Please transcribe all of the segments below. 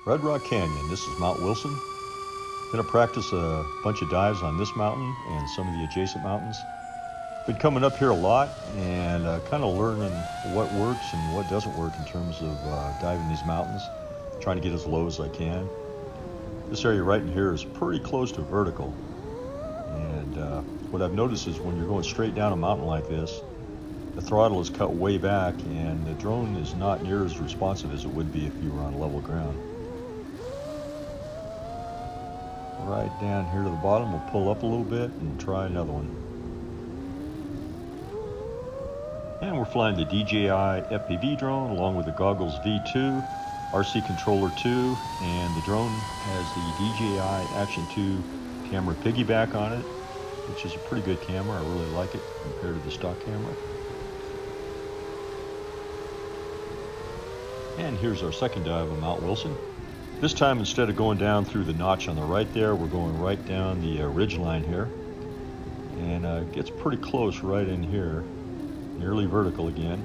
Red Rock Canyon, this is Mount Wilson. Gonna practice a bunch of dives on this mountain and some of the adjacent mountains. Been coming up here a lot and kind of learning what works and what doesn't work in terms of diving these mountains. Trying to get as low as I can. This area right in here is pretty close to vertical. And what I've noticed is when you're going straight down a mountain like this, the throttle is cut way back and the drone is not near as responsive as it would be if you were on level ground. Right down here to the bottom, we'll pull up a little bit and try another one. And we're flying the DJI FPV drone along with the goggles V2, RC controller 2, and the drone has the DJI Action 2 camera piggyback on it, which is a pretty good camera. I really like it compared to the stock camera. And here's our second dive on Mount Wilson. This time, instead of going down through the notch on the right there, we're going right down the ridge line here. And it gets pretty close right in here, nearly vertical again.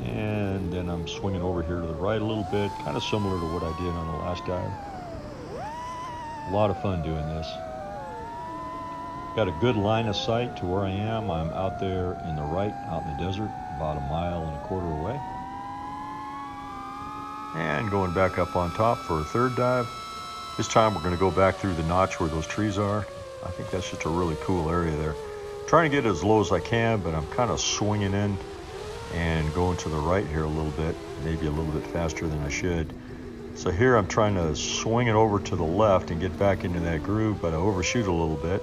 And then I'm swinging over here to the right a little bit, kind of similar to what I did on the last dive. A lot of fun doing this. Got a good line of sight to where I am. I'm out there in the right, out in the desert, about 1.25 miles away. And going back up on top for a third dive. This time we're going to go back through the notch where those trees are. I think that's just a really cool area there. Trying to get as low as I can, but I'm kind of swinging in and going to the right here a little bit, maybe a little bit faster than I should. So here I'm trying to swing it over to the left and get back into that groove, but I overshoot a little bit.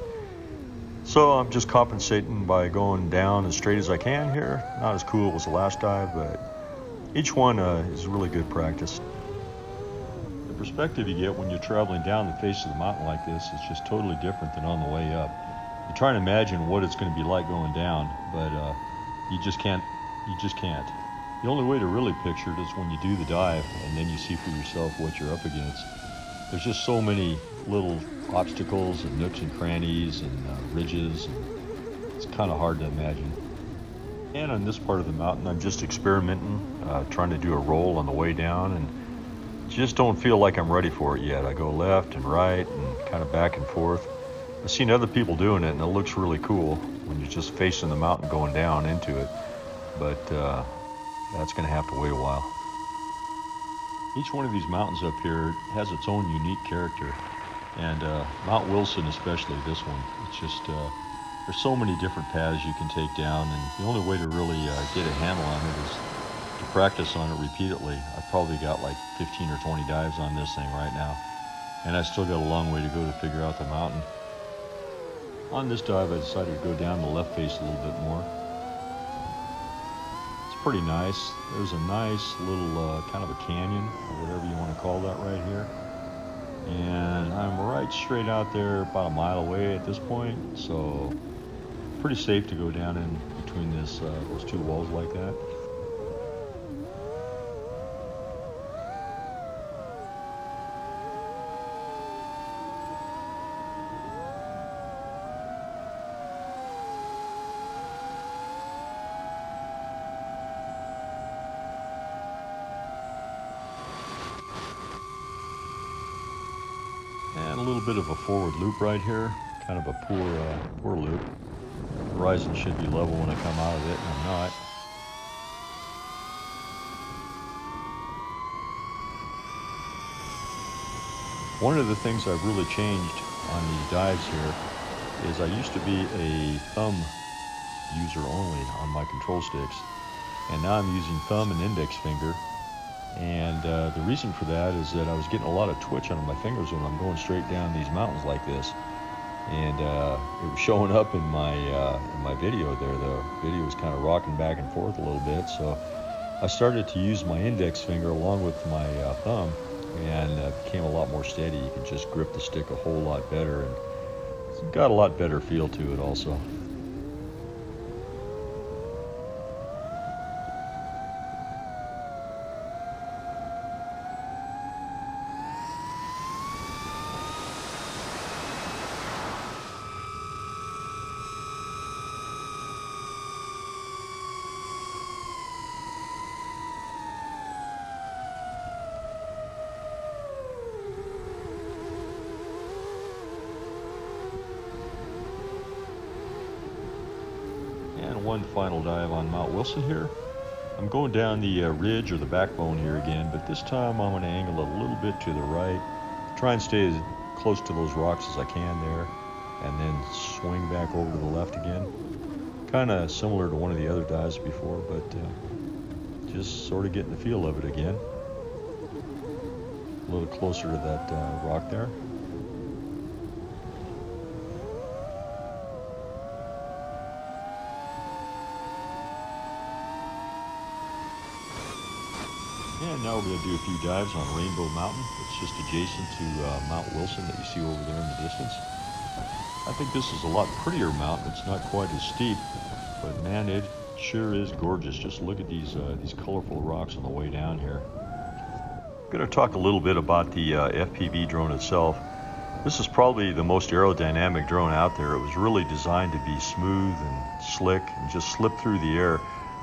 So I'm just compensating by going down as straight as I can here. Not as cool as the last dive, but each one is really good practice. The perspective you get when you're traveling down the face of the mountain like this is just totally different than on the way up. You're trying to imagine what it's going to be like going down, but you just can't. The only way to really picture it is when you do the dive and then you see for yourself what you're up against. There's just so many little obstacles and nooks and crannies and ridges. And it's kind of hard to imagine. And on this part of the mountain, I'm just experimenting, trying to do a roll on the way down, and just don't feel like I'm ready for it yet. I go left and right and kind of back and forth. I've seen other people doing it, and it looks really cool when you're just facing the mountain going down into it. But that's going to have to wait a while. Each one of these mountains up here has its own unique character. And Mount Wilson, especially this one, it's just... there's so many different paths you can take down, and the only way to really get a handle on it is to practice on it repeatedly. I've probably got like 15 or 20 dives on this thing right now, and I still got a long way to go to figure out the mountain. On this dive, I decided to go down the left face a little bit more. It's pretty nice. There's a nice little kind of a canyon, or whatever you want to call that right here. And I'm right straight out there, about 1 mile away at this point, so pretty safe to go down in between those two walls like that. And a little bit of a forward loop right here, kind of a poor loop. The horizon should be level when I come out of it, and I'm not. One of the things I've really changed on these dives here is I used to be a thumb user only on my control sticks, and now I'm using thumb and index finger. And the reason for that is that I was getting a lot of twitch on my fingers when I'm going straight down these mountains like this. And it was showing up in my video there. The video was kind of rocking back and forth a little bit. So I started to use my index finger along with my thumb, and it became a lot more steady. You can just grip the stick a whole lot better, and it's got a lot better feel to it also. one final dive on Mount Wilson here. I'm going down the ridge or the backbone here again, but this time I'm going to angle it a little bit to the right. Try and stay as close to those rocks as I can there, and then swing back over to the left again. Kind of similar to one of the other dives before, but just sort of getting the feel of it again. A little closer to that rock there. And now we're going to do a few dives on Rainbow Mountain. It's just adjacent to Mount Wilson that you see over there in the distance. I think this is a lot prettier mountain. It's not quite as steep, but man, it sure is gorgeous. Just look at these colorful rocks on the way down here. I'm going to talk a little bit about the FPV drone itself. This is probably the most aerodynamic drone out there. It was really designed to be smooth and slick and just slip through the air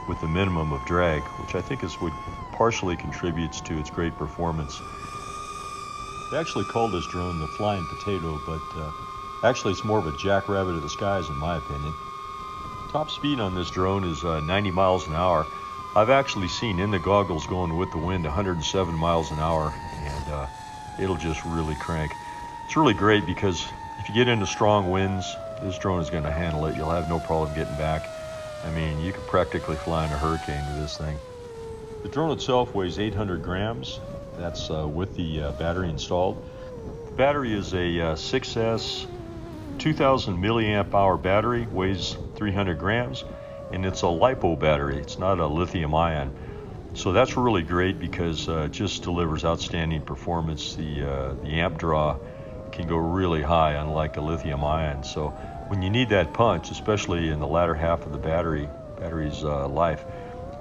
with the minimum of drag, which I think is what partially contributes to its great performance. They actually call this drone the Flying Potato, but actually it's more of a jackrabbit of the skies in my opinion. Top speed on this drone is 90 miles an hour. I've actually seen in the goggles going with the wind 107 miles an hour, and it'll just really crank. It's really great because if you get into strong winds, this drone is going to handle it. You'll have no problem getting back. I mean, you could practically fly in a hurricane with this thing. The drone itself weighs 800 grams. That's with the battery installed. The battery is a 6S 2000 milliamp hour battery, weighs 300 grams, and it's a LiPo battery. It's not a lithium ion. So that's really great because it just delivers outstanding performance. The amp draw can go really high, unlike a lithium ion. So when you need that punch, especially in the latter half of the battery's life,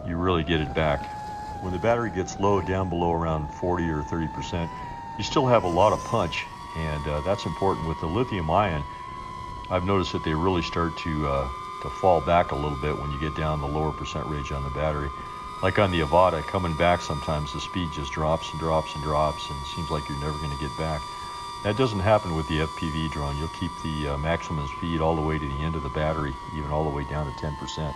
you really get it back. When the battery gets low, down below around 40 or 30%, you still have a lot of punch, and that's important. With the lithium ion, I've noticed that they really start to fall back a little bit when you get down the lower percent range on the battery. Like on the Avata, coming back sometimes the speed just drops and drops and drops, and it seems like you're never going to get back. That doesn't happen with the FPV drone. You'll keep the maximum speed all the way to the end of the battery, even all the way down to 10%.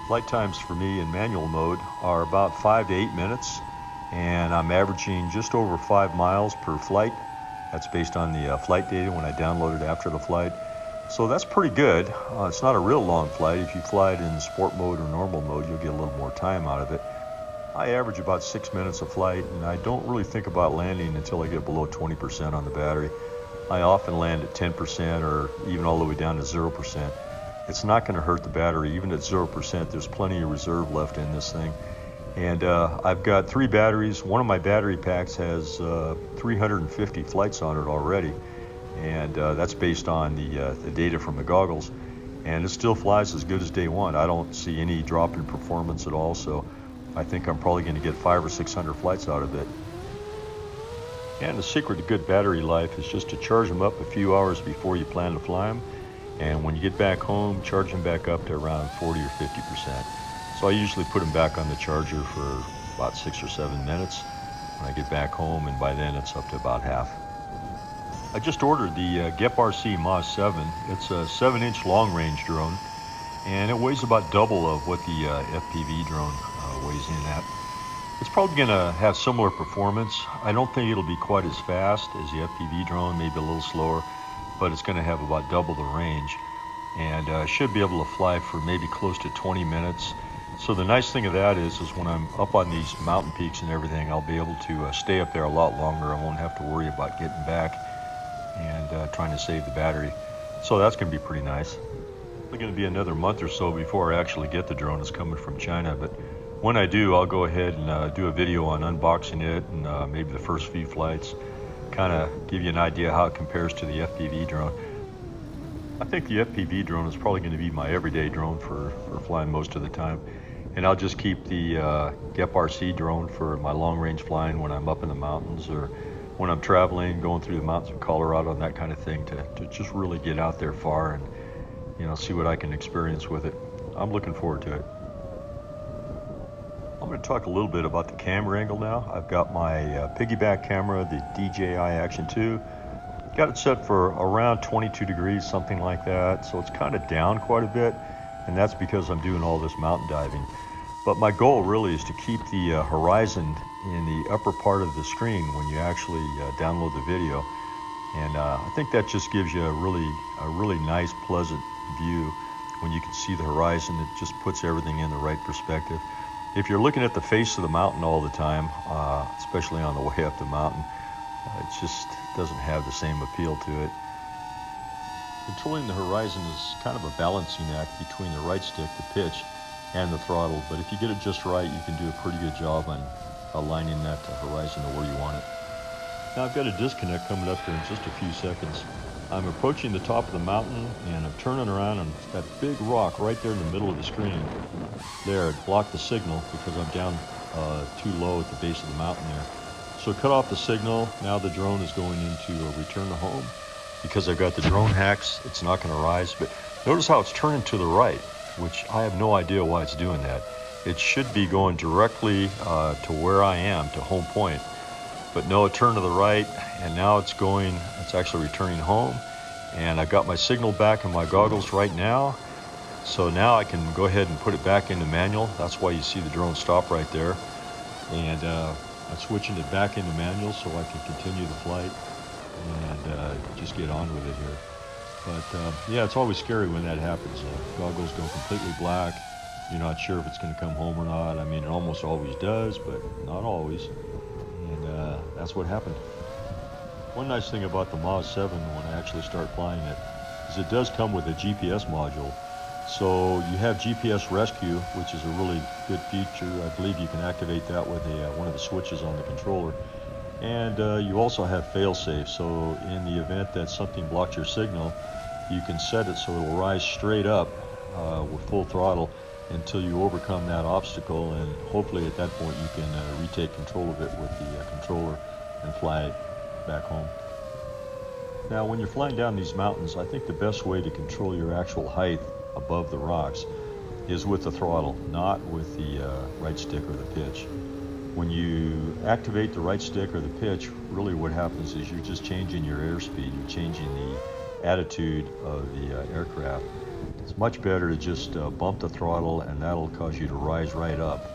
Flight times for me in manual mode are about 5 to 8 minutes, and I'm averaging just over 5 miles per flight. That's based on the flight data when I downloaded after the flight. So that's pretty good. It's not a real long flight. If you fly it in sport mode or normal mode, you'll get a little more time out of it. I average about 6 minutes of flight, and I don't really think about landing until I get below 20% on the battery. I often land at 10% or even all the way down to 0%. It's not going to hurt the battery. Even at 0%, there's plenty of reserve left in this thing. And I've got 3 batteries. One of my battery packs has 350 flights on it already. And that's based on the data from the goggles. And it still flies as good as day one. I don't see any drop in performance at all. So I think I'm probably going to get 500 or 600 flights out of it. And the secret to good battery life is just to charge them up a few hours before you plan to fly them. And when you get back home, charge them back up to around 40 or 50%. So I usually put them back on the charger for about 6 or 7 minutes when I get back home, and by then it's up to about half. I just ordered the GEPRC MAS 7. It's a 7-inch long-range drone, and it weighs about double of what the FPV drone weighs in at. It's probably going to have similar performance. I don't think it'll be quite as fast as the FPV drone, maybe a little slower, but it's going to have about double the range, and should be able to fly for maybe close to 20 minutes. So the nice thing of that is when I'm up on these mountain peaks and everything, I'll be able to stay up there a lot longer. I won't have to worry about getting back and trying to save the battery. So that's going to be pretty nice. It's going to be another month or so before I actually get the drone. It's coming from China, but when I do, I'll go ahead and do a video on unboxing it and maybe the first few flights, kind of give you an idea how it compares to the FPV drone. I think the FPV drone is probably going to be my everyday drone for flying most of the time. And I'll just keep the GEPRC drone for my long-range flying when I'm up in the mountains or when I'm traveling, going through the mountains of Colorado and that kind of thing, to just really get out there far and see what I can experience with it. I'm looking forward to it. I'm going to talk a little bit about the camera angle now. I've got my piggyback camera, the DJI Action 2. Got it set for around 22 degrees, something like that. So it's kind of down quite a bit. and that's because I'm doing all this mountain diving. But my goal really is to keep the horizon in the upper part of the screen when you actually download the video. And I think that just gives you a really nice, pleasant view when you can see the horizon. It just puts everything in the right perspective. If you're looking at the face of the mountain all the time, especially on the way up the mountain, it just doesn't have the same appeal to it. Controlling the horizon is kind of a balancing act between the right stick, the pitch, and the throttle. But if you get it just right, you can do a pretty good job on aligning that horizon to where you want it. Now I've got a disconnect coming up here in just a few seconds. I'm approaching the top of the mountain and I'm turning around, and that big rock right there in the middle of the screen there, it blocked the signal because I'm down too low at the base of the mountain there. So cut off the signal. Now the drone is going into a return to home. Because I've got the drone hacks, it's not going to rise. But notice how it's turning to the right, which I have no idea why it's doing that. It should be going directly to where I am, to home point. But no, it turned to the right, and now it's actually returning home. And I've got my signal back in my goggles right now. So now I can go ahead and put it back into manual. That's why you see the drone stop right there. And I'm switching it back into manual so I can continue the flight and just get on with it here. But yeah, it's always scary when that happens. Goggles go completely black. You're not sure if it's going to come home or not. I mean, it almost always does, but not always. And that's what happened. One nice thing about the Maz 7 when I actually start flying it is it does come with a GPS module. So you have GPS rescue, which is a really good feature. I believe you can activate that with one of the switches on the controller. And you also have fail-safe, so in the event that something blocks your signal, you can set it so it will rise straight up with full throttle until you overcome that obstacle, and hopefully at that point you can retake control of it with the controller and fly it back home. Now when you're flying down these mountains, I think the best way to control your actual height above the rocks is with the throttle, not with the right stick or the pitch. When you activate the right stick or the pitch, really what happens is you're just changing your airspeed, you're changing the attitude of the aircraft. It's much better to just bump the throttle, and that'll cause you to rise right up.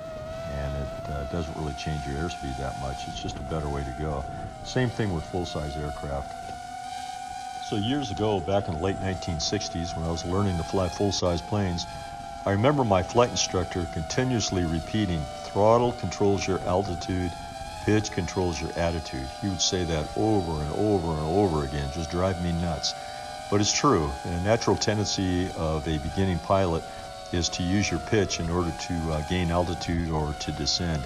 And it doesn't really change your airspeed that much. It's just a better way to go. Same thing with full-size aircraft. So years ago, back in the late 1960s, when I was learning to fly full-size planes, I remember my flight instructor continuously repeating, throttle controls your altitude, pitch controls your attitude. He would say that over and over and over again, just drive me nuts. But it's true. The natural tendency of a beginning pilot is to use your pitch in order to gain altitude or to descend.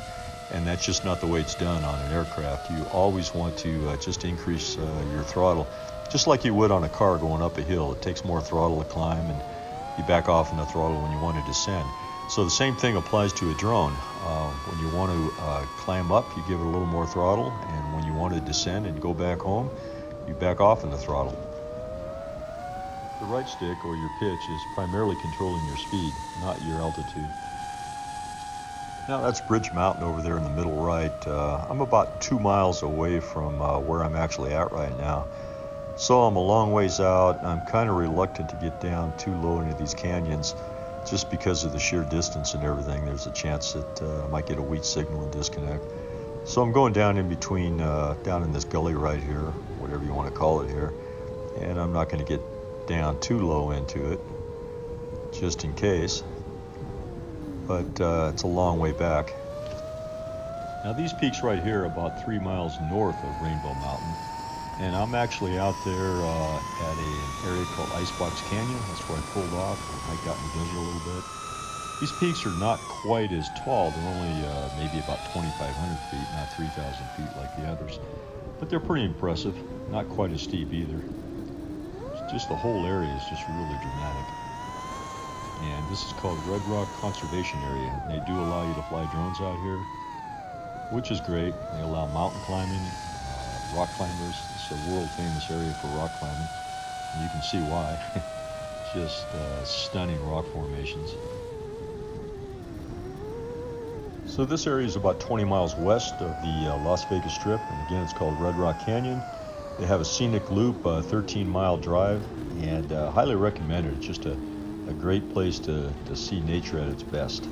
And that's just not the way it's done on an aircraft. You always want to just increase your throttle, just like you would on a car going up a hill. It takes more throttle to climb, and you back off on the throttle when you want to descend. So the same thing applies to a drone. When you want to climb up, you give it a little more throttle, and when you want to descend and go back home, you back off on the throttle. The right stick or your pitch is primarily controlling your speed, not your altitude. Now that's Bridge Mountain over there in the middle right. I'm about 2 miles away from where I'm actually at right now. So I'm a long ways out. I'm kind of reluctant to get down too low into these canyons just because of the sheer distance and everything. There's a chance that I might get a weak signal and disconnect. So I'm going down in between, down in this gully right here, whatever you want to call it here. And I'm not going to get down too low into it, just in case. But it's a long way back. Now these peaks right here are about 3 miles north of Rainbow Mountain. And I'm actually out there at an area called Icebox Canyon. That's where I pulled off and hiked out in the desert a little bit. These peaks are not quite as tall. They're only maybe about 2,500 feet, not 3,000 feet like the others. But they're pretty impressive. Not quite as steep either. It's just the whole area is just really dramatic. And this is called Red Rock Conservation Area. They do allow you to fly drones out here, which is great. They allow mountain climbing, rock climbers. It's a world famous area for rock climbing, and you can see why. Just stunning rock formations. So this area is about 20 miles west of the Las Vegas Strip, and again it's called Red Rock Canyon. They have a scenic loop, a 13-mile drive, and highly recommended. It's just a a great place to see nature at its best.